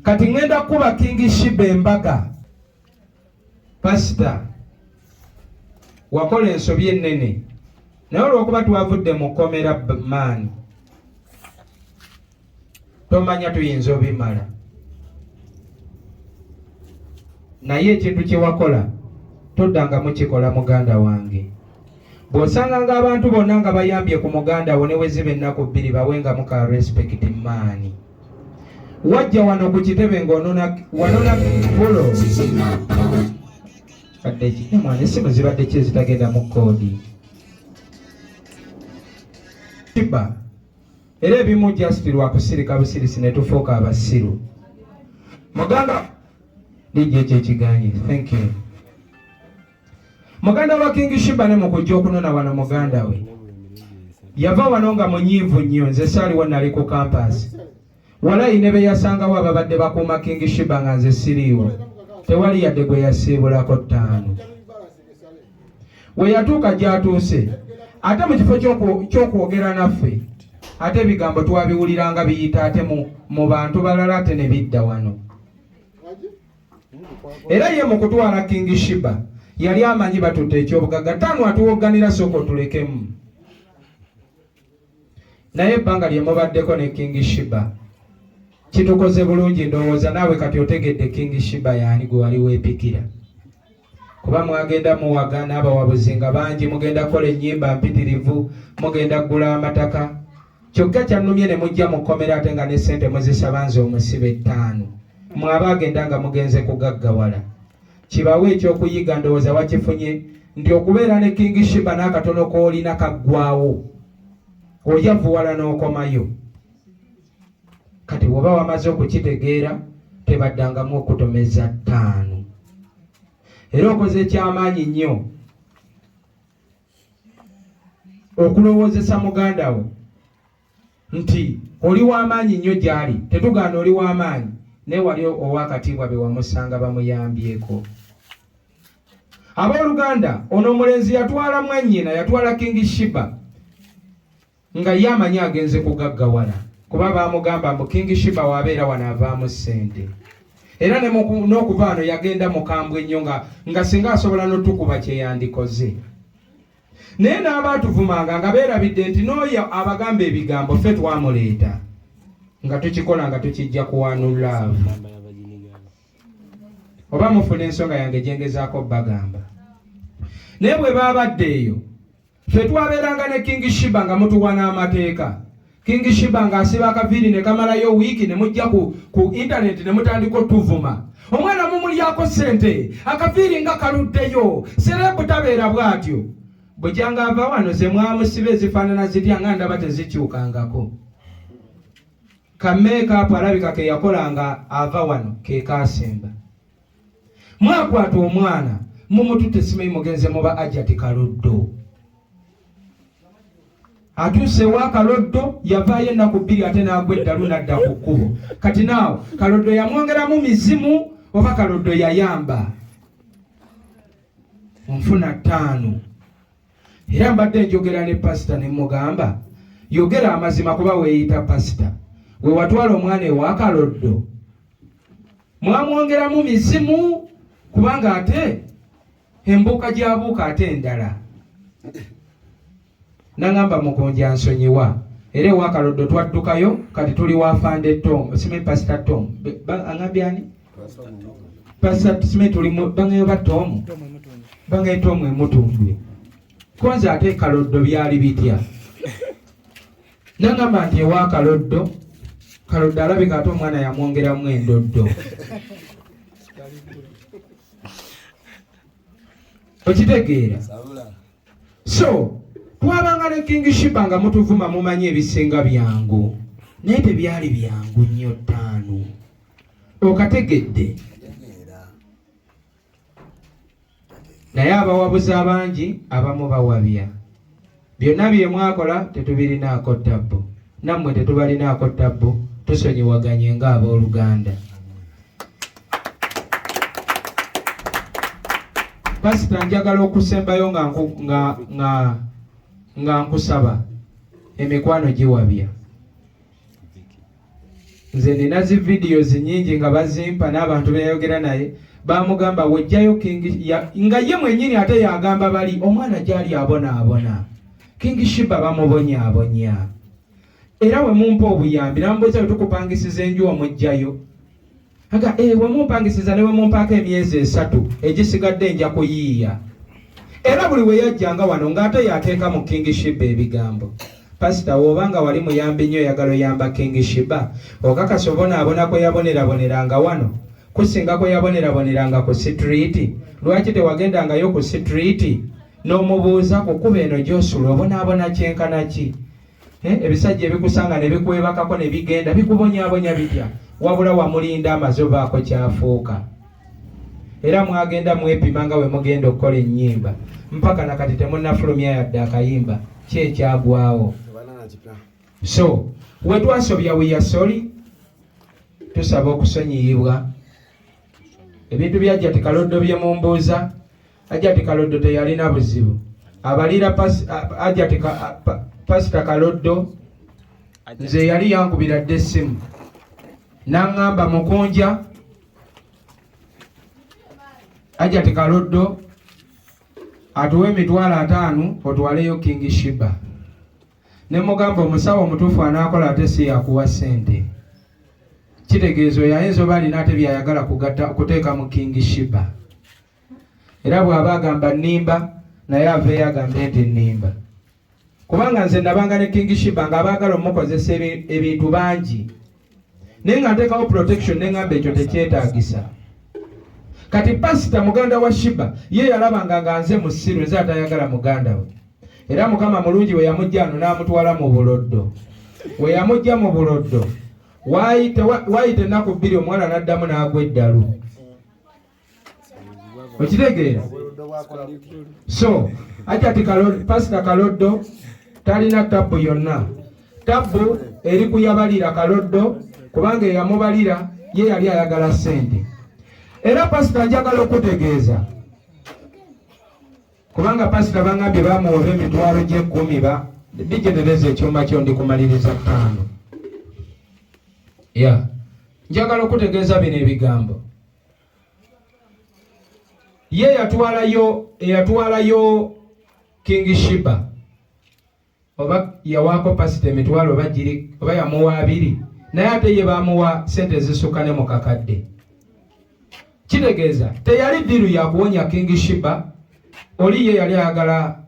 kati ngenda kuba King Shiba embaga. Pastor wakola ensobi ennene naye olw'okuba twavudde mu kkomera maani tomanya tuyinza obimala, naye ekintu kye wakola toddanga mukikola muganda wange. Bw'osanganga abantu bonna nga bayambye ku muganda wo ne we ziba ennaku bbiri bawenga muka respect maani. Wajja wano ku kitebe ng'onona fulo kadde mwana essimu zibadde ki ezitagenda mu koodi Shiba era ebimu just lwakusirika busirisi ne tufuuka abasiru. Muganda DJ kyekiganye, thank you. Muganda wa King Shiba ne mu kujja okunona wano muganda we yava wano nga munyiivu nnyo, nze saaliwo nali ku campus. Walayi ne be yasangawo ababadde bakuuma King Shiba nga nze siriiwo, tewali yadde gwe yasiibulako 5. We yatuuka gy'atuuse ate mu kifo ky'okwogera naffe ate ebigambo twabiwuliranga biyita ate mu bantu balala ate ne bidda wano. Era ye mu kutwala King Shiba yali amanyi batutte ekyobugagga 5 atuwogganira soko tulekemu. Naye ebbanga lye mubaddeko ne King Shiba kitukoze bulungi, ndowooza naawe kati otegedde King Shiba yaani gwe wali weepikira. Kuba mwagenda muwagana abawabuzi nga bangi, mugenda kola ennyimba mpitirivu, mugenda gula amataka. Kyokka kyannumye ne mujja mu kkomera ate nga ne ssente muzisaba nze omusibe 5. Mwaba agenda nga mugenze kugaggawala. Kibawe ekyokuyiga ndowooza wakifunye nti okubeera ne King Shiba n'akatono k'olina kaggwawo oyavuwala n'okomayo. Kati woba wamaze okukitegeera tebaddangamu okutomeza 5. Era okoze ekyamaanyi nnyo okulowoozesa muganda wo nti oli w'amaanyi nnyo gy'ali. Tetugaana oli w'amaanyi naye wali ow'akatiibwa be wamusanga bamuyambyeko. Abooluganda, ono omulenzi yatwala mwannyina, yatwala King Shiba nga ye amanyi agenze kugaggawala, kuba baamugamba mbu King Shiba waabeera wano avaamu ssente. Era n'okuva wano yagenda mukambwe nnyo nga singa asobola n'otukuba kye yandikoze. Naye n'abaatuvumanga nga beerabidde nti n'oyo abagamba ebigambo ffe twamuleeta nga tukikola nga tukijja kuwanula. Oba mufuna ensonga yange gyengezaako bagamba. Naye bwe baabadde eyo ffe twabeeranga ne King Shiba nga mutuwa n'amateeka. King Shiba nga asiba akaviiri ne kamalayo wiiki ne mujja ku internet ne mutandika otuvuma. Omwana mumulyako ssente, akaviiri nga kaluddeyo, serebu tabeera bw'atyo. Bw'ejjanga ava wano ze mwamusiba ezifaanana zitya nga ndaba tezikyukangako. Kameekaapu alabika ke yakolanga ava wano ke kaasemba. Mwakwata omwana mumututte simanyi mugenze muba Ajati Kaloddo. Atuuse wa Kaloddo yavaayo ennaku 2 ate n'agwa eddalu n'adda ku kkubo. Kati naawe Kaloddo yamwongeramu mizimu oba Kaloddo yayamba? Nfuna 5. Era mbadde njogera ne pasita ne mugamba yogera amazima kuba weeyita pasita. We watwala omwana ewa Kaloddo mwamwongeramu mizimu kubanga ate embuuka gy'abuuka ate endala. Nangamba mukonja nsonyiwa era ewa Kaloddo twaddukayo kati tuli wafande Tom simanyi pasita Tom angabyani pasita simanyi tuli bangayo ba Tom bangayo Tom emutundwe konza ate Kaloddo byali bitya. Nangamba nti ewa Kaloddo alabika ate omwana yamwongeramu endoddo. Okitegeera? So twabanga ne King Shiba nga mutuvuma mumanyi ebisinga byangu naye tebyali byangu nnyo 5. Okategedde? Naye abawabuzi abangi abamu bawabya. Byonna bye mwakola tetubirinaako ttabbo, nammwe tetubalinaako ttabbo. Tusonyiwaganye ng'abooluganda. Pasita njagala okusembayo nga nkusaba emikwano giwabya. nze nina zi videos nyingi nga bazimpa n'abantu beyogera naye bamugamba wejjayo King nga ye mwenyini ate yagamba bali omwana gyali abona King Shiba bamubonyaabonya era we mumpa obuyambi nambuuza bwe tukupangisiza enju omujjayo aga we mumpangisiza ne we mumpaako emyezi 3 egisigadde nja kuyiiya era buli we yajjanga wano ng'ate yateeka mu King Shiba ebigambo. Pastor wobanga wali muyambi nnyo yagalo yamba King Shiba okakasa obonaabona kwe yaboneraboneranga wano kusinga kwe yaboneraboneranga ku street. Lwaki tewagendangayo ku street n'omubuuza kukuba eno gy'osula obonaabona kyenkana ki? Ebisajja ebikusanga ne bikwebakako ne bigenda bikubonyaabonya bitya wabula wamulinda amazobaako kyafuuka. Era mwagenda mwepima nga we mugenda okukola ennyimba mpaka nakati temunnafulumya yadde akayimba kyekyagwawo. So we twasobya we are sorry, tusaba okusonyiyibwa. Ebintu byajja Kaloddo bye mumbuuza ajja Kaloddo teyalina buzibu abalira ajja Pastor Kaloddo nze yali yankubira dde essimu n'aŋŋamba mukunja ajja Kaloddo atuwe $50,000 otwaleyo King Shiba. Ne mugamba omusawo omutuufu anaakola ate si yakuwa ssente. Kitegeezo yayinza oba alina ate byayagala kuteeka mu King Shiba. Era bw'aba agamba nnimba naye aveeyo agambe nti nnimba. Kubanga nze nabanga ne King Shiba ng'abaagala omukozesa ebintu bangi. Naye nga nteekawo protection ne ngamba ekyo tekyetaagisa. Kati Pastor muganda wa Shiba ye yalabanga nga nze musiru nze atayagala muganda we. Era Mukama mulungi we yamujja ano n'amutwala mu buloddo. We yamujja mu buloddo waayita ennaku 2 omwana n'addamu n'agwa eddalu. Okitegeera? So ajja Pastor Kaloddo talina tabu yonna. Tabu eri kuyabalira Kaloddo kubanga eyamubalira ye yali ayagala ssente. Era Pastor njagala okutegeeza kubanga Pastor bangambye bamuwa $10,000 bijenereza ekyuma kyo ndi kumaliriza 5. Njagala okutegeeza bino ebigambo. Ye yatwalayo King Shiba oba yawaako Pastor $20,000 oba yamuwa 2 naye ate ye bamuwa sente zisukka ne mu kakadde. Kitegeeza teyali ddiru yakuwonya King Shiba oli ye yali ayagala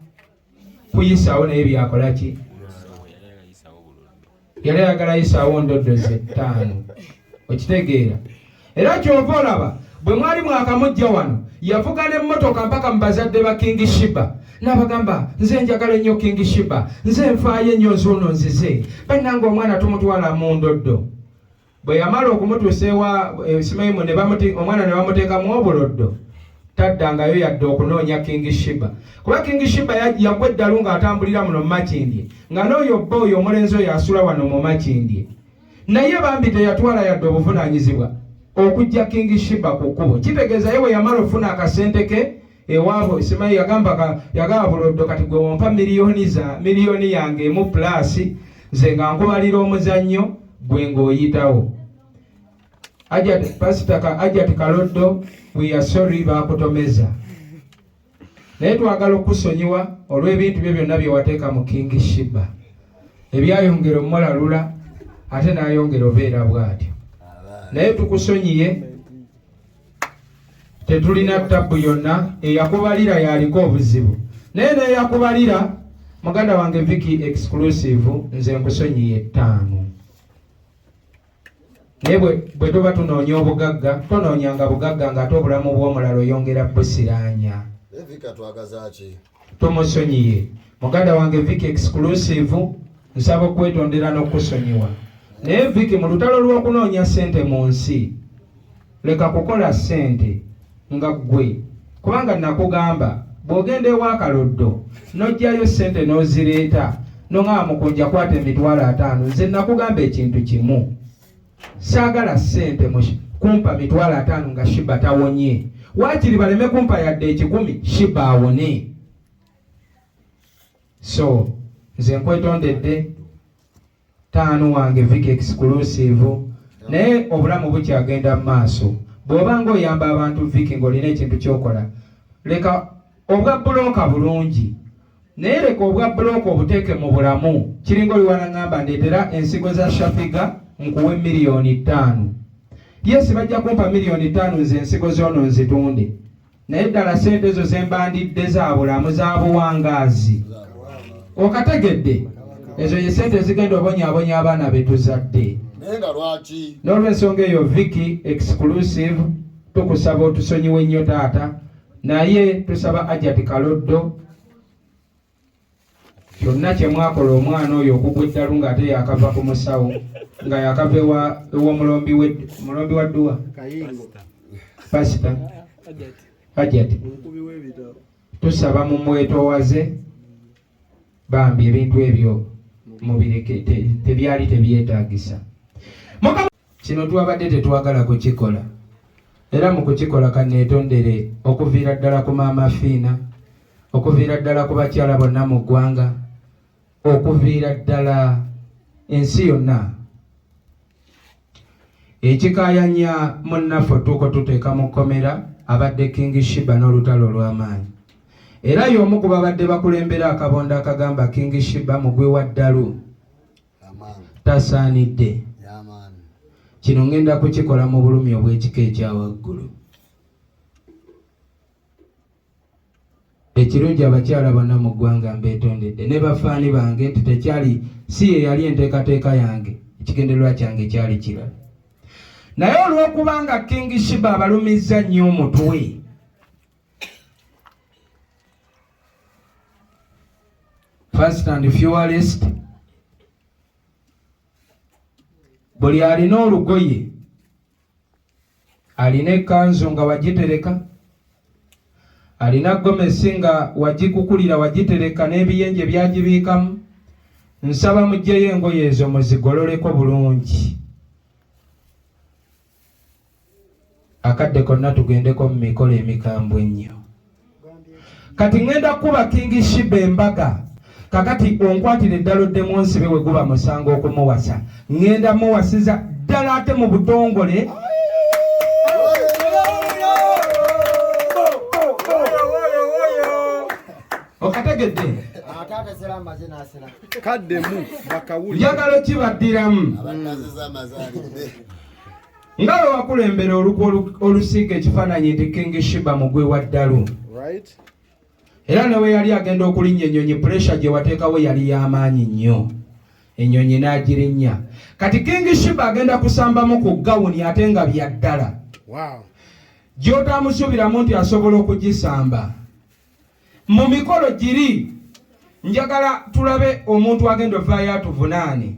kuyisaawo naye byakola ki? Yali ayagala yisaawo ndoddo ze 5. Okitegeera? Era kyova olaba bwe mwali mwakamujja wano yavuga n'emmotoka mpaka mu bazadde ba King Shiba n'abagamba nze njagala ennyo King Shiba nze nfaayo ennyo nzuuno nzize bannanga omwana tumutwala mu ndoddo. Bwe yamala okumutuusa ewa Simayimu omwana ne bamuteekamu obuloddo taddangayo yadde okunoonya King Shiba. Kuba King Shiba yagwa eddalu ng'atambulira muno mu Makindye nga n'oyo bba oyo omulenzi oyo asula wano mu Makindye. Naye bambi teyatwala yadde obuvunaanyizibwa okujja King Shiba ku kkubo. Kitegeeza ye bwe yamala okufuna akasente ke ewaabwe Simayi yagaba buloddo kati gwe wompa miliyoni yange emu plus nze nga nkubalira omuzannyo gwe ng'oyitawo. Ajja Kaloddo we are sorry bakutomeza. Naye twagala okusonyiwa olw'ebintu bye byonna bye wateeka mu King Shiba. Ebyayongera omulalula ate n'ayongera obeera bw'atyo. Naye tukusonyiye tetulina tabu yonna eyakubalira yaliko obuzibu. Naye neyakubalira muganda wange Vicky exclusive nze nkusonyiye 5. Naye bwe tuba tunoonya obugagga tonoonyanga bugagga ng'ate obulamu bw'omulala oyongera busiraanya. Tumusonyiye muganda wange Vicky exclusive nsaba okwetondera n'okusonyiwa. Naye Vicky mu lutalo lw'okunoonya ssente mu nsi leka kukola ssente nga ggwe kubanga nakugamba bw'ogenda ewa Kaloddo n'ojjayo ssente n'ozireeta n'oŋŋamba mukunja kwata $50,000 nze nakugamba ekintu kimu saagala ssente kumpa $50,000 nga Shiba tawonye. Waakiri baleme kumpa yadde 10 Shiba awone. So nze nkwetondedde 5 wange Vicky exclusive naye obulamu bukyagenda mu maaso. Bw'obanga oyamba abantu Vicky ng'olina ekintu ky'okola, leka obwa bulooka bulungi, naye leka obwa bulooka obuteeke mu bulamu. Kiringa oli wanaŋŋamba ndeetera ensigo za Shafiga nkuwe $5,000,000. Yes, bajja kumpa $5,000,000 nze ensigo z'ono nzitunde, naye ddala sente ezo ze mbandidde za bulamu za buwangaazi. Okategedde? Ezo ye sente zigenda obonyaabonya abaana be tuzadde. N'olw'ensonga eyo Vicky exclusive tukusaba otusonyiwe nnyo taata, naye tusaba Ajati Kaloddo kyonna kye mwakola omwana oyo okugwa eddalu ng'ate yakava ku musawo nga yakava ew'omulombi wa dduwa Pasita Ajati, tusaba mumwetoowaze bambi ebintu ebyo mubireke, tebyali tebyetaagisa. Kino twabadde tetwagala kukikola, era mu kukikola kanneetondere okuviira ddala ku maama Fiina, okuviira ddala ku bakyala bonna mu ggwanga, okuviira ddala ensi yonna. Ekikaayanya munnaffe otuuko tuteeka mu kkomera abadde King Shiba n'olutalo olw'amaanyi, era y'omu ku babadde bakulembera akabonda akagamba King Shiba mugwe wa ddalu tasaanidde. Kino ngenda kukikola mu bulumi obw'ekika ekya waggulu. Ekirungi abakyala bonna mu ggwanga mbeetondedde ne bafaani bange nti tekyali si ye yali enteekateeka yange, ekigendererwa kyange kyali kirala. Naye olw'okubanga King Shiba abalumizza nnyo omutwe, first and fewest, buli alina olugoye, alina ekkanzu nga wagitereka, alina gomesi nga wagikukulira wagitereka n'ebiyenje byagibiikamu, nsaba mugyeyo engoye ezo muzigololeko bulungi. Akadde konna tugendeko mu mikolo emikambwe ennyo. Kati ngenda kuba King Shiba embaga, kakati onkwatira eddala oddemu onsibe we guba musango okumuwasa. Ngenda muwasiza ddala ate mu butongole. Okategedde? Kaddemu bakawuli. Njagala kibaddiramu. Nga bwe wakulembera olukwo olusiiga ekifaananyi nti King Shiba mugwe wa ddalu. Era newe yali agenda okulinnya ennyonyi, pressure gye wateekawo yali y'amaanyi nnyo, ennyonyi n'agirinnya. Kati King Shiba agenda kusambamu ku gawuni ate nga bya ddala. Gy'otaamusubiramu nti asobola okugisamba. Mu mikolo giri njagala tulabe omuntu agenda ovaayo atuvunaane,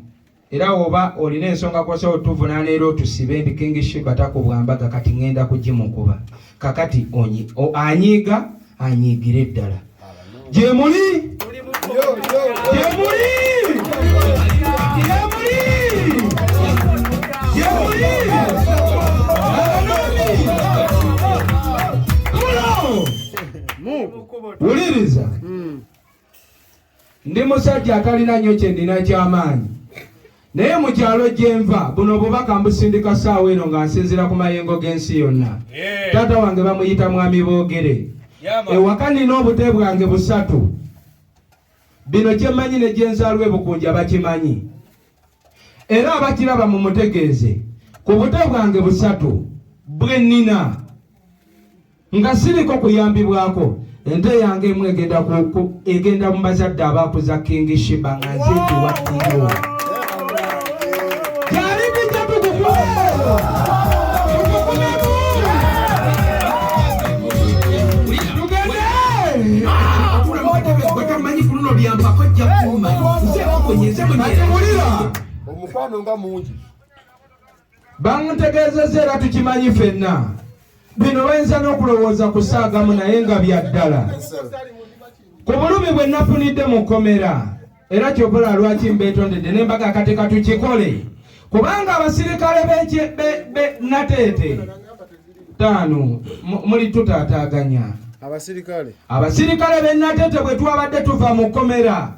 era oba olina ensonga kw'osobola otuvunaana era otusibe nti King Shiba takubwambaga, kati ngenda kugimukuba. Kakati anyiiga anyiigire ddala. Gye muli? Gye muli? Gye muli? Gye muli? Wuliriza. Ndi musajja atalina nnyo kye ndina ky'amaanyi, naye mu kyalo gye nva buno obubaka mbusindika ssaawa eno nga nsinzira ku mayengo g'ensi yonna. Taata wange bamuyita Mwami Boogere. Ewaka nina obute bwange 3. Bino kye mmanyi ne gye nzaalwa e Bukunja bakimanyi. Era abakiraba mu mutegeeze ku bute bwange 3 bwe nnina nga siriko kuyambibwako. Ente yange emu egenda mu bazadde abaakuza King Shiba nga nze tuwattiro. Kyali bijja tukukumeewo. Omukwano nga mungi. Bantegeezezza era tukimanyi ffenna. Bino bayinza n'okulowooza ku saagamu naye nga bya ddala. Ku bulumi bwe nafunidde mu kkomera, era ky'okola lwaki mbeetondedde n'embaga akateeka tukikole. Kubanga abasirikale Nateete 5 muli tutaataaganya. Abasirikale b'e Nateete bwe twabadde tuva mu kkomera,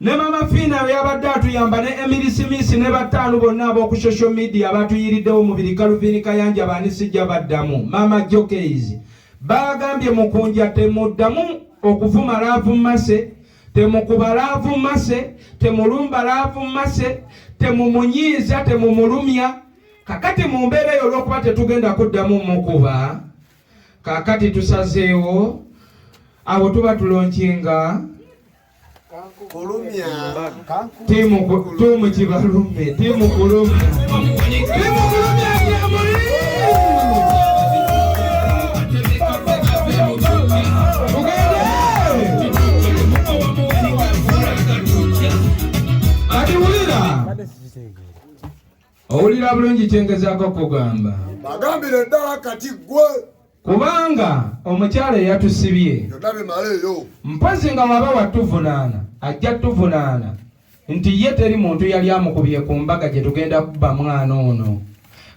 ne mama Fina yabadde atuyamba, ne Emily Smith ne bataano bonna ab'oku social media batuyiriddewo mubiri Calvin Kayanja baanisijja baddamu mama Jokeiz bagambye mukunja temuddamu okuvuma laavu Mase, temukuba laavu Mase, temulumba laavu Mase, temumunyiiza, temumulumya. Kakati mu mbeera eyo olw'okuba tetugenda kuddamu mukuba, kakati tusazeewo abo tuba tulonkinga kulumya timu kibalume, timu kulumya, timu kulumya yamuli owulira bulungi kyengezaako kugamba. bagambire ddala kati gwe kubanga omukyala eyatusibye yonna bimaleeyo. mpozi nga waba watuvunaana ajja tuvunaana nti ye teri muntu yali amukubye ku mbaga gye tugenda kubba mwana ono.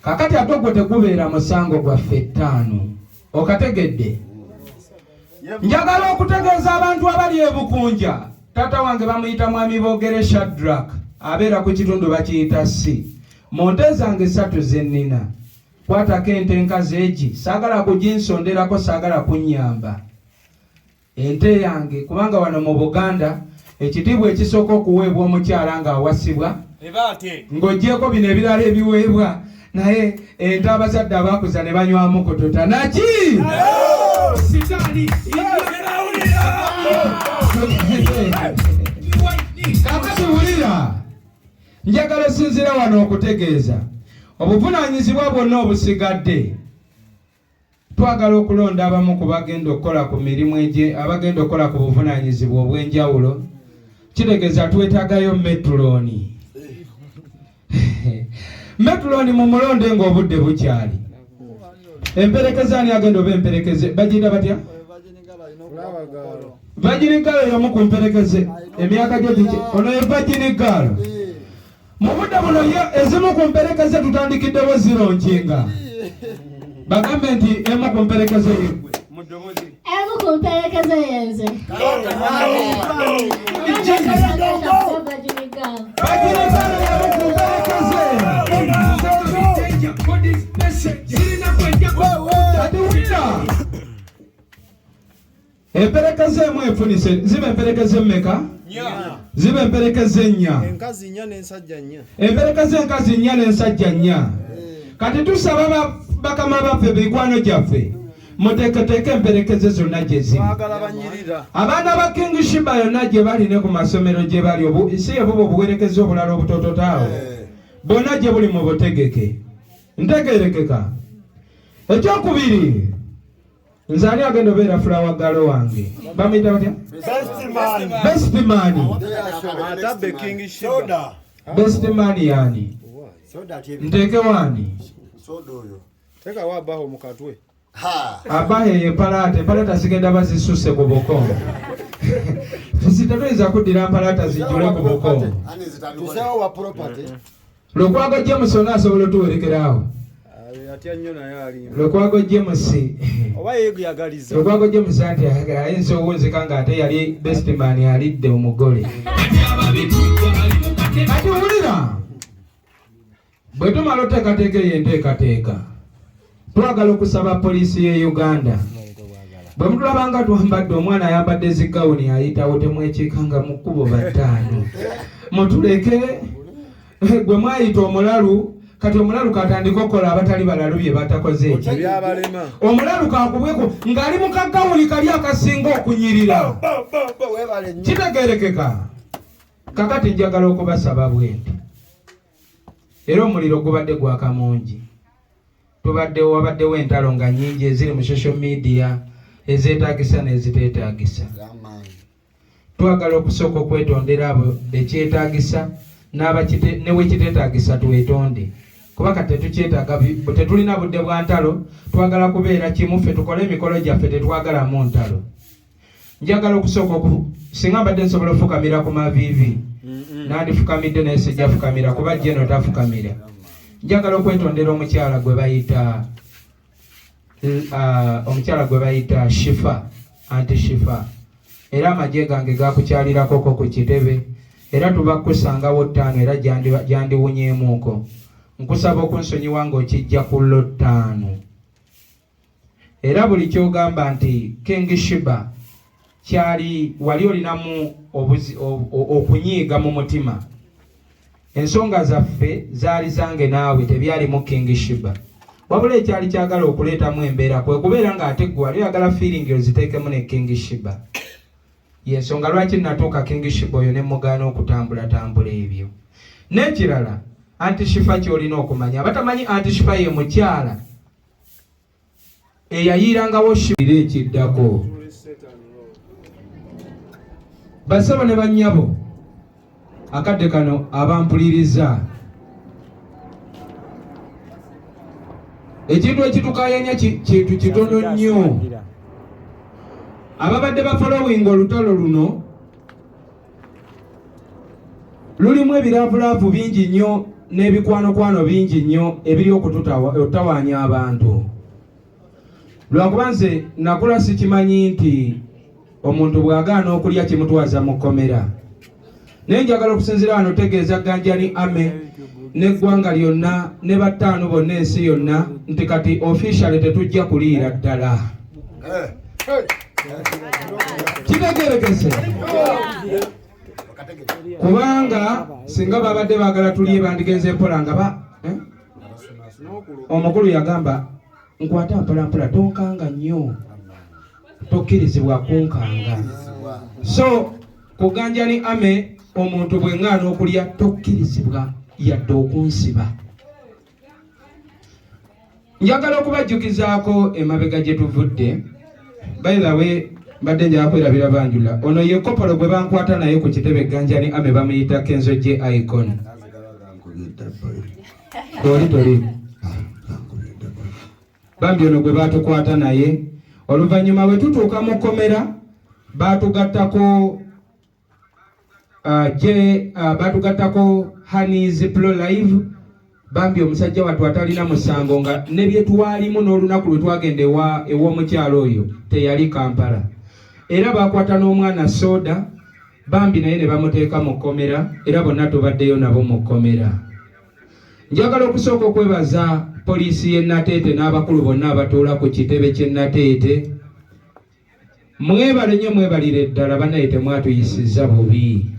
Kakati ate gwe tekubeera musango gwaffe ttaano. Okategedde? Njagala okutegeeza abantu abali e Bukunja, taata wange bamuyita mwami Boogere Shadrack, abeera ku kitundu bakiyita si. Mu nte zange 3 zennina, kwatako ente enkazi egi, saagala kuginsonderako, saagala kunnyamba. Ente yange, kubanga wano mu Buganda ekitiibwa ekisooka okuweebwa omukyala ng'awasibwa ng'ogyeko bino ebirala ebiweebwa, naye ente abazadde abaakuza ne banywamu kututa naki kakati wulira, njagala sinzira wano okutegeeza obuvunaanyizibwa bwonna obusigadde. Twagala okulonda abamu ku bagenda okukola ku mirimu abagenda okukola ku buvunaanyizibwa obw'enjawulo. Kitegeeza twetaagayo metulooni. Metulooni mu mulonde ng'obudde bukyali. Emperekeza ani agenda oba emperekeze bagiyita batya? Vaginigaalo y'omu ku mperekeze emyaka gye giki ono ye vaginigaalo. Mu budde buno ezimu ku mperekeze tutandikiddewo zironkinga. Bagambe nti emu ku mperekeze yeggwe emu ku mperekeze yenze vaginigaalo y'emu ku mperekeze. Ati wulira, emperekeze emu efunise ziba emperekeze mmeka? Ziba emperekeze 4. enkazi 4 n'ensajja 4. Emperekeze enkazi 4 n'ensajja 4. Kati tusaba bakama baffe bikwano gyaffe muteeketeeke emperekeze zonna gye ziri. Abaana ba King Shiba yonna gye bali ne ku masomero gye bali si ebubo obuwerekeze obulala obutototaawo bonna gye buli mu butegeke. Ntegeerekeka. Ekyokubiri, nze ani agenda obeera flower galo wange bamuyita batya? Best man. atabbe King Shiba. Best man yani nteeke wani teka wabaho mu katwe. abahe ye palata zigenda bazisuse ku bukongo. Tuzitatoyinza kuddira mpalata zijjule ku bukongo. Lukwago James ono asobola otuwerekeraawo. Lukwago James oba yeegayagaliza. Lukwago James anti ayinza owunzika nga ate yali best man alidde omugole. Kati wulira, bwe tumala oteekateeka eyo enteekateeka, twagala okusaba poliisi y'e Uganda, bwe mutulabanga twambadde omwana ayambadde zigawuni ayitawo temwekiikanga mu kkubo battaano. Mutuleke gwe mwayita omulalu, kati omulalu katandika okukola abatali balalu bye batakoze eki. Omulalu kakubweko ng'ali mu kagawuni kali akasinga okunyirira. Kitegeerekeka. Kakati njagala okubasaba bwenti. Era omuliro gubadde gwaka mungi. Wabaddewo entalo nga nnyingi eziri mu social media ezeetaagisa n'eziteetaagisa. Twagala okusooka okwetondera abo ekyetaagisa ne wekiteetaagisa twetonde. Kuba kati tetukyetaaga, tetulina budde bwa ntalo, twagala kubeera kimu, ffe tukole emikolo gyaffe, tetwagalamu ntalo. Njagala okusooka singa mbadde nsobola ofukamira ku maviivi nandifukamidde naye sijja fukamira kuba jeno tafukamira. Njagala okwetondera omukyala gwe bayita Shifa, anti Shifa. Era amagye gange gakukyalirako ku kitebe era tubakusangawo 5 era gyandiwunyeemuuko. Nkusaba okunsonyiwa ng'okijja ku lo 5. Era buli kyogamba nti King Shiba kyali wali olinamu okunyiiga mu mutima. Ensonga zaffe zaali zange naawe tebyali mu King Shiba. Wabula ekyali kyagala okuleetamu embeera kwe kubeera ng'ate ggwe wali oyagala feeling oziteekemu ne King Shiba. Yensonga lwaki natuuka King Shiba oyo ne mugaana okutambula ebyo. N'ekirala Anti Shifa kyolina okumanya abatamanyi Anti Shifa ye mukyala eyayirangawo Shiba ekiddako. Basaba ne bannyabo akadde kano abampuliriza ekintu ekitukayanya kintu kitono nnyo. Ababadde bafollowing olutalo luno lulimu ebiraavulaavu bingi nnyo n'ebikwanokwano bingi nnyo ebiri okutawaanya abantu. Lwakuba nze nakula sikimanyi nti omuntu bw'agaana okulya kimutwaza mu kkomera. Naye njagala okusinziira wano tegeeza Ganjani Ame n'eggwanga lyonna ne battaano bonna ensi yonna nti kati officially tetujja kuliira ddala. Kitegeerekese kubanga singa babadde baagala tulye bandigenze mpola nga omukulu yagamba nkwata mpolampola tonkanga nnyo tokkirizibwa kunkanga. So ku Ganjani Ame omuntu bwe ŋŋaana okulya tokkirizibwa yadde okunsiba. Njagala okubajjukizaako emabega gye tuvudde. By the way, mbadde njagala kwerabira Banjula. Ono ye kopolo gwe bankwata naye ku kitebe Ganjani Ame bamuyita Kenzo J Icon. Toli. Bambi ono gwe batukwata naye. Oluvannyuma bwe tutuuka mu kkomera batugattako batugattako Hanis Pro Live. Bambi omusajja wattu atalina musango nga ne bye twalimu n'olunaku lwe twagenda ew'omukyalo oyo teyali Kampala. Era bakwata n'omwana Soda. Bambi naye ne bamuteeka mu kkomera era bonna tubaddeyo nabo mu kkomera. Njagala okusooka okwebaza poliisi y'e Nateete n'abakulu bonna abatuula ku kitebe ky'e Nateete. Mwebale nnyo mwebalire ddala bannaye temwatuyisizza bubi.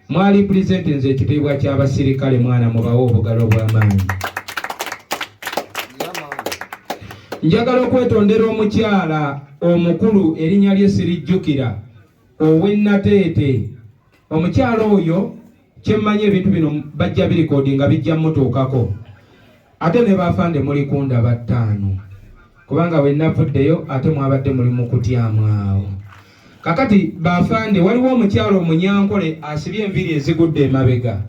Mwali presentinze ekitiibwa ky'abasirikale mwana mubawe obugalo bw'amaanyi. Njagala okwetondera omukyala omukulu erinnya lye sirijjukira ow'e Nateete. Omukyala oyo kyemmanyi ebintu bino bajja birikodinga bijja mutuukako. Ate ne bafande muli kunda 5 kubanga bwe navuddeyo ate mwabadde muli mu kutyamu awo. Kakati bafande waliwo omukyalo omunyankole asibye enviri ezigudde emabega.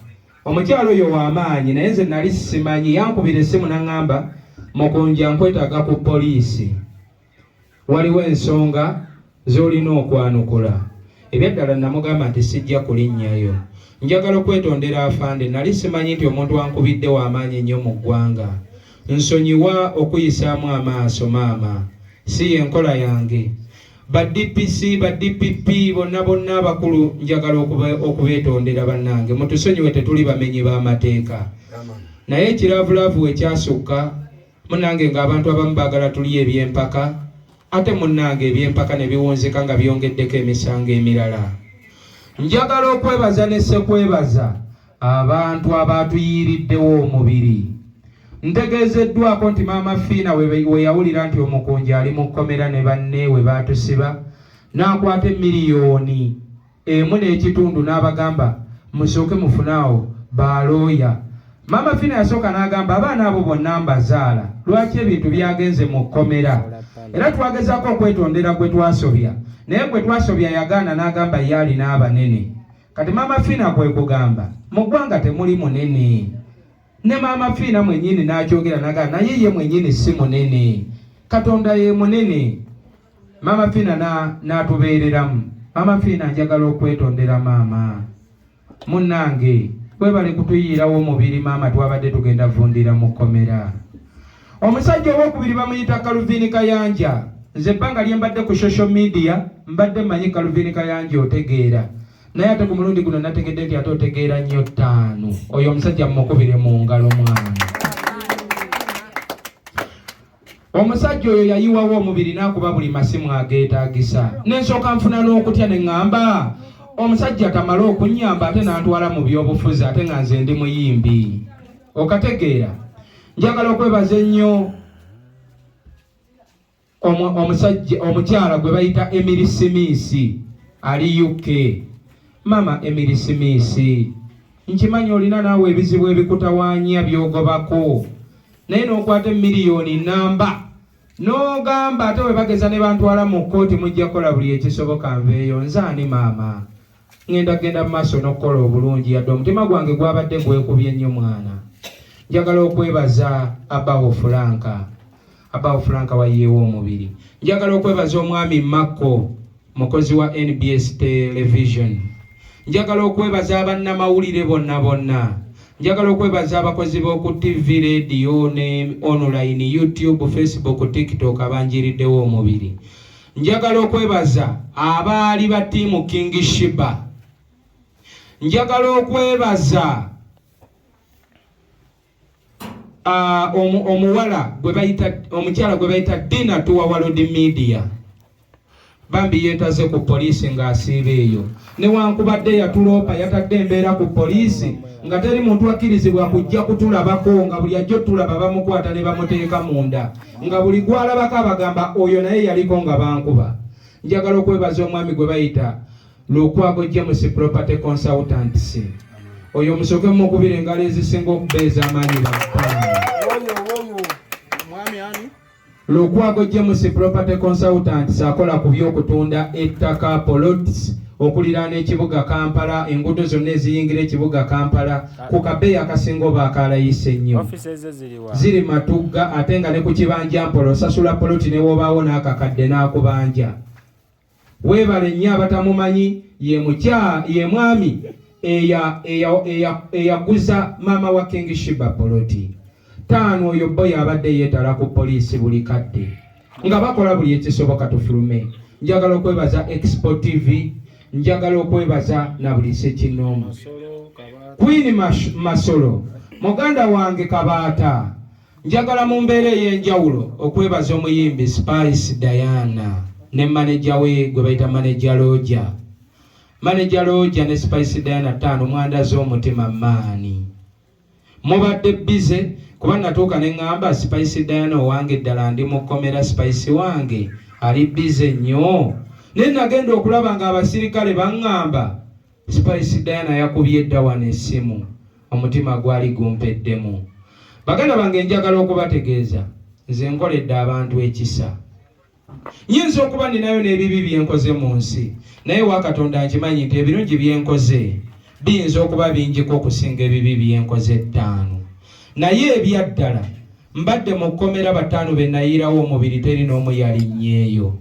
Omukyalo oyo w'amaanyi naye nze nali simanyi. Yankubira essimu n'aŋŋamba Mukunja nkwetaaga ku poliisi. Waliwo ensonga z'olina okwanukula. Ebyaddala namugamba nti sijja kulinnyayo. Njagala okwetondera afande nali simanyi nti omuntu wankubidde w'amaanyi ennyo mu ggwanga. Nsonyiwa okuyisaamu amaaso maama. Si yenkola yange. Ba DPC ba DPP bonna abakulu njagala okubeetondera bannange. Mutusonyiwe tetuli bamenyi b'amateeka. Naye ekiraavulaavu we kyasukka munnange ng'abantu abamu baagala tulye eby'empaka ate munnange eby'empaka ne biwunzika nga byongeddeko emisango emirala. Njagala okwebaza ne ssekwebaza abantu abaatuyiiriddewo omubiri. Ntegeezeddwako nti Maama Fiina we yawulira nti Omukunja ali mu kkomera ne banne we baatusiba n'akwata miliyoni 1.5 n'abagamba musooke mufunaawo balooya. Maama Fiina yasooka n'agamba abaana abo bonna mbazaala lwaki ebintu byagenze mu kkomera. Era twagezaako okwetondera gwe twasobya naye gwe twasobya yagaana n'agamba ye alina abanene. Kati Maama Fiina kwe kugamba mu ggwanga temuli munene. Ne Maama Fiina mwennyini n'akyogera n'agamba naye ye mwennyini si munene. Katonda ye munene. Maama Fiina n'atubeereramu. Maama Fiina njagala okwetondera maama. Munnange webale kutuyiirawo omubiri maama twabadde tugenda vundira mu kkomera. Omusajja ow'okubiri bamuyita Calvin Kayanja. Nze ebbanga lye mbadde ku social media mbadde mmanyi Calvin Kayanja otegeera. naye ate ku mulundi guno nategedde nti ate otegeera nnyo 5 oyo omusajja mukubire mu ngalo mwana. Omusajja oyo yayiwawo omubiri n'akuba buli masimu ageetaagisa. Nensooka nfuna n'okutya ne ŋŋamba omusajja tamala okunnyamba ate n'antwala mu byobufuzi ate nga nze ndi muyimbi. Okategeera? Njagala okwebaza ennyo omukyala gwe bayita Emily Smith ali UK. Mama Emily Smith, nkimanyi olina naawe ebizibu ebikutawaanya byogobako, naye n'okwata miliyoni namba n'ogamba ate we bageza ne bantwala mu kkooti mujja kukola buli ekisoboka nveeyo. Nze ani maama? Ngenda genda mu maaso n'okukola obulungi yadde omutima gwange gwabadde gwekubye nnyo mwana. Njagala okwebaza Abawo Franka wayeewo omubiri. Njagala okwebaza omwami Mako mukozi wa NBS Television. Njagala okwebaza abannamawulire bonna. Njagala okwebaza abakozi b'oku TV, radio ne online, YouTube, Facebook, TikTok abanjiriddewo omubiri. Njagala okwebaza abaali ba tiimu King Shiba. Njagala okwebaza omukyala gwe bayita Dina Tuwa World Media. Bambi yeetaze ku poliisi ng'asiiba eyo. Newankubadde yatuloopa yatadde embeera ku poliisi nga teri muntu akkirizibwa kujja kutulabako, nga buli ajja tulaba bamukwata ne bamuteeka munda, nga buli gwalabako abagamba oyo naye yaliko nga bankuba. Njagala okwebaza omwami gwe bayita Lukwago James Property Consultants. Oyo omusooke mukubira engalo ezisinga okubeeza amaanyi bakkwanyi. Lukwago James Property Consultants akola ku by'okutunda ettaka, plots okuliraana ekibuga Kampala, enguudo zonna eziyingira ekibuga Kampala ku kabeeyi akasinga oba akalayise ennyo. Ziri Matugga ate nga ne ku kibanja Mpolo osasula poloti ne wobaawo n'akakadde n'akubanja. Weebale nnyo abatamumanyi, ye mwami eyaguza maama wa King Shiba poloti. 5 oyo boy abadde yeetala ku poliisi buli kadde nga bakola buli ekisoboka tufulume. Njagala okwebaza Expo TV, njagala okwebaza na buli sekinoomu. Queen Masolo, muganda wange Kabaata. Njagala mu mbeera ey'enjawulo okwebaza omuyimbi Spice Diana ne manager we gwe bayita manager Roja ne Spice Diana 5 mwanda z'omutima maani. Mubadde bize kuba natuuka ne ŋŋamba Spice Diana owange ddala ndi mukomera, Spice wange ali bize nnyo. Ne nagenda okulaba nga abasirikale baŋŋamba Spice Diana yakubye dda wano essimu, omutima gwali gumpeddemu. Baganda bange njagala okubategeeza nze nkoledde abantu ekisa. Nyinza okuba ninayo n'ebibi byenkoze mu nsi, naye wa Katonda nkimanyi nti ebirungi byenkoze biyinza okuba bingiko okusinga ebibi byenkoze 5. Naye ebyaddala mbadde mu kkomera 5 be nayiirawo omubiri teri n'omu yalinnyeeyo.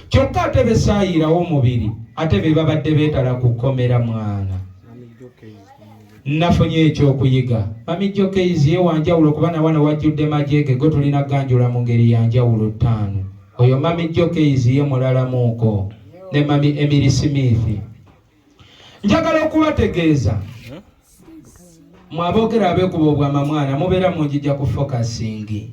Kyokka ate be saayiirawo omubiri ate be babadde beetala ku kkomera mwana. Nafunye ekyokuyiga. Mami Jokeizi ye wanjawulo kuba na wano wajjudde majeege go tulina ganjula mu ngeri ya njawulo 5. Oyo Mami Jokeizi ye mulala muuko ne Mami Emily Smith. Njagala okubategeeza mwaboogera abeekuba obwama mwana mubeera munjija ku focusingi.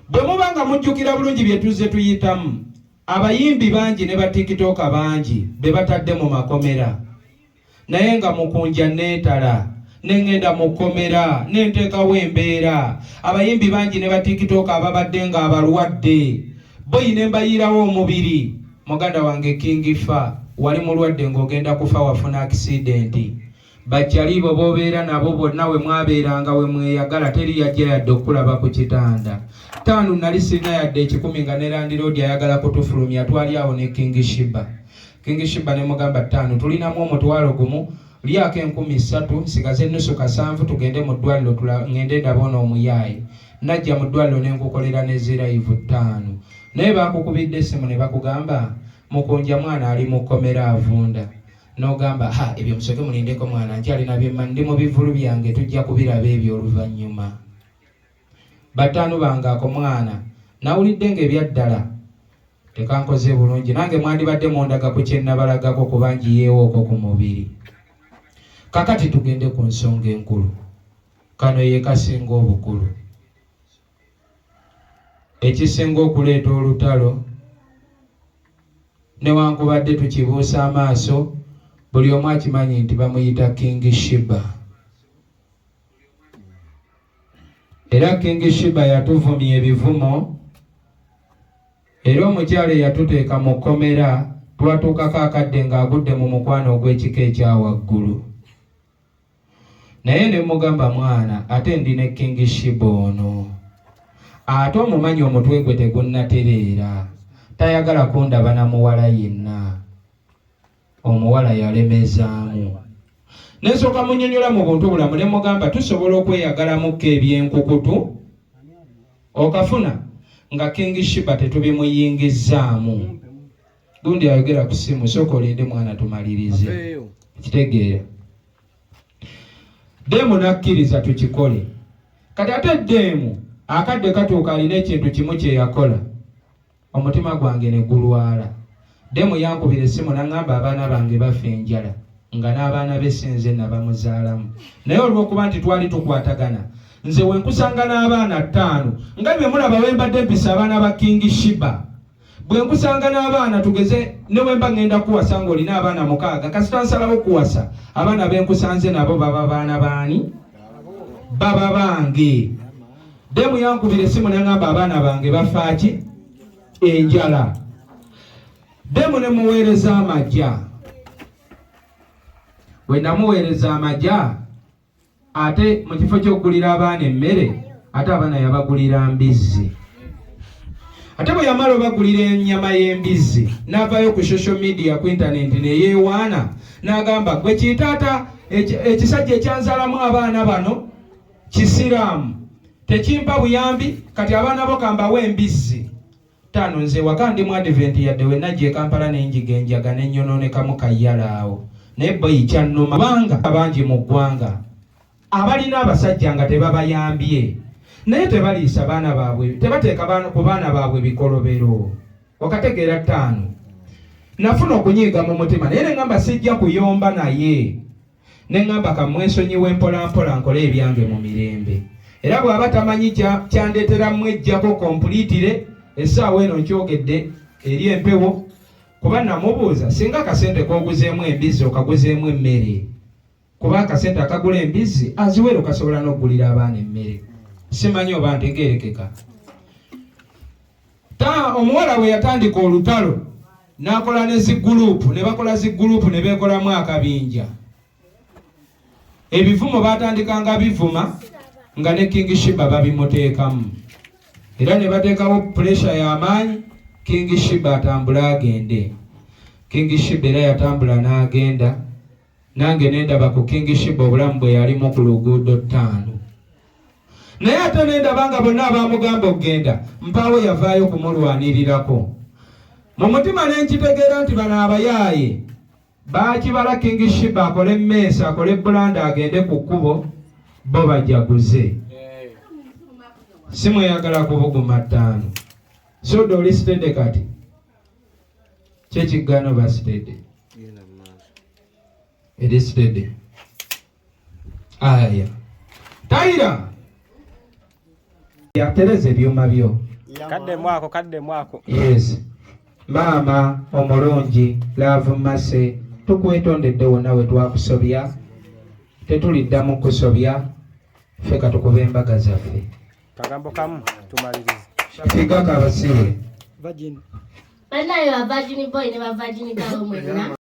Bwe mubanga mujjukira bulungi bye tuzze tuyitamu, abayimbi bangi ne batikitooka bangi be batadde mu makomera, naye nga mukunja neetala nengenda mu kkomera nenteekawo embeera. Abayimbi bangi ne batikitooka ababadde nga abalwadde boyi ne mbayiirawo omubiri. Muganda wange King Fa wali mulwadde ng'ogenda kufa wafuna accident. Bajjalibo bobeera nabo bonna we mwabeeranga we mweyagala teri yajja yadde okulaba ku kitanda. 5 nali sirina yadde 10 nga ne landiroodi ayagala kutufulumya twali awo ne King Shiba. King Shiba ne mugamba 5 tulinamu omutwalo gumu lyako 13,000 sigaze nusu kasanvu tugende mu ddwaliro ngende ndabona omuyaayi. Najja mu ddwaliro ne nkukolera ne ziraivu 5. Naye bakukubidde essimu ne bakugamba mukunja mwana ali mu kkomera avunda. N'ogamba ebyo musoke mulindeko mwana nkyalina byemmanyi ndi mu bivulu byange tujja kubiraba ebyo oluvannyuma. 5 bange ako mwana nawulidde ng'ebyaddala tekankoze bulungi nange mwandibadde mundaga ku kyennabalagako kuba njiyeewo okwo ku mubiri. Kakati tugende ku nsonga enkulu. Kano ye kasinga obukulu. Ekisinga okuleeta olutalo newankubadde tukibuusa amaaso, buli omu akimanyi nti bamuyita King Sheba. Era King Sheba yatuvumya ebivumo, era omukyala eyatuteeka mu kkomera twatuukako akadde ng'agudde mu mukwano ogw'ekika ekyawaggulu. Naye ne mugamba mwana ate ndi ne King Sheba ono. Ate omumanyi omutwe gwe tegunnatereera, tayagala kundaba na muwala yenna. Omuwala yalemezaamu. Nesooka munnyonnyola mu buntu bulamu ne mugamba tusobola okweyagalamukko ebyenkukutu okafuna nga King Sheba tetubimuyingizzaamu. Gundi ayogera ku simu, sooka olinde mwana tumalirize. Kitegeera. Demu nakkiriza tukikole. Kati ate demu akadde katuuka alina ekintu kimu kye yakola. Omutima gwange ne gulwala. Demu yankubira essimu n'aŋŋamba abaana bange bafa enjala nga n'abaana be sinze nabamuzaalamu. Naye olw'okuba nti twali tukwatagana, nze we nkusanga n'abaana 5 nga bye mulaba we mbadde mpisa abaana ba King Sheba. Bwe nkusanga n'abaana tugeze ne we mba ŋŋenda kuwasa ng'olina abaana 6 kasita nsalawo kuwasa abaana be nkusanze nabo baba baana baani? Baba bange. Demu yankubira essimu n'aŋŋamba abaana bange bafa ki? Enjala. Demu ne muweereza amajja. Bwe namuweereza amajja ate mu kifo ky'okugulira abaana emmere ate abaana yabagulira mbizzi. Ate bwe yamala obagulira ennyama y'embizzi n'avaayo ku social media ku internet ne yeewaana n'agamba gwe kitaata ekisajja ekyanzaalamu abaana bano kisiraamu tekimpa buyambi kati abaana bo kambawo embizzi. 5 nze waka ndi mu advent yadde we najja e Kampala n'enjiga enjaga n'enyonoonekamu kayyalaawo. Naye boyi kyannuma banga abangi mu ggwanga abalina abasajja nga tebabayambye naye tebaliisa baana baabwe, tebateeka ku baana baabwe bikolobero. Wakategeera 5. Nafuna okunyiiga mu mutima naye ne ŋŋamba sijja kuyomba naye. Ne ŋŋamba kamwesonyiwe mpolampola nkole ebyange mu mirembe. Era bw'aba tamanyi kyandeetera mwejjako kompuliitire essaawa eno nkyogedde eri empewo kuba namubuuza singa akasente k'oguzeemu embizzi okaguzeemu emmere. Kuba akasente akagula embizzi aziwero kasobola n'okugulira abaana emmere. Simanyi oba ntegeerekeka. Omuwala we yatandika olutalo n'akola ne ziguruupu ne bakola ziguruupu ne beekolamu akabinja. Ebivumo baatandikanga bivuma nga ne King Sheba babimuteekamu. Era ne bateekawo pressure y'amaanyi King Sheba atambula agende. King Sheba era yatambula n'agenda. Nange nendaba ku King Sheba obulamu bwe yalimu ku luguudo 5. Naye ate nendaba nga bonna abamugamba okugenda mpaawo yavaayo kumulwanirirako. Mu mutima ne nkitegeera nti bano abayaaye baakibala King Sheba akole emmeesa akole bulanda agende ku kkubo bo bajaguze. Simweyagala kubuguma 5. Soda oli stede kati kyekiggano bastede eri stede. Aya Taira yatereza ebyuma byo kadde mwako. Yes maama omulungi laavu mase tukwetondedde wonna we twakusobya tetuliddamu kusobya ffe katukuba embaga zaffe. Kagambo kamu tumalirize. Shafiga kabasiwe Banayo ba Virgin Boy ne ba Virgin Girl mwenna.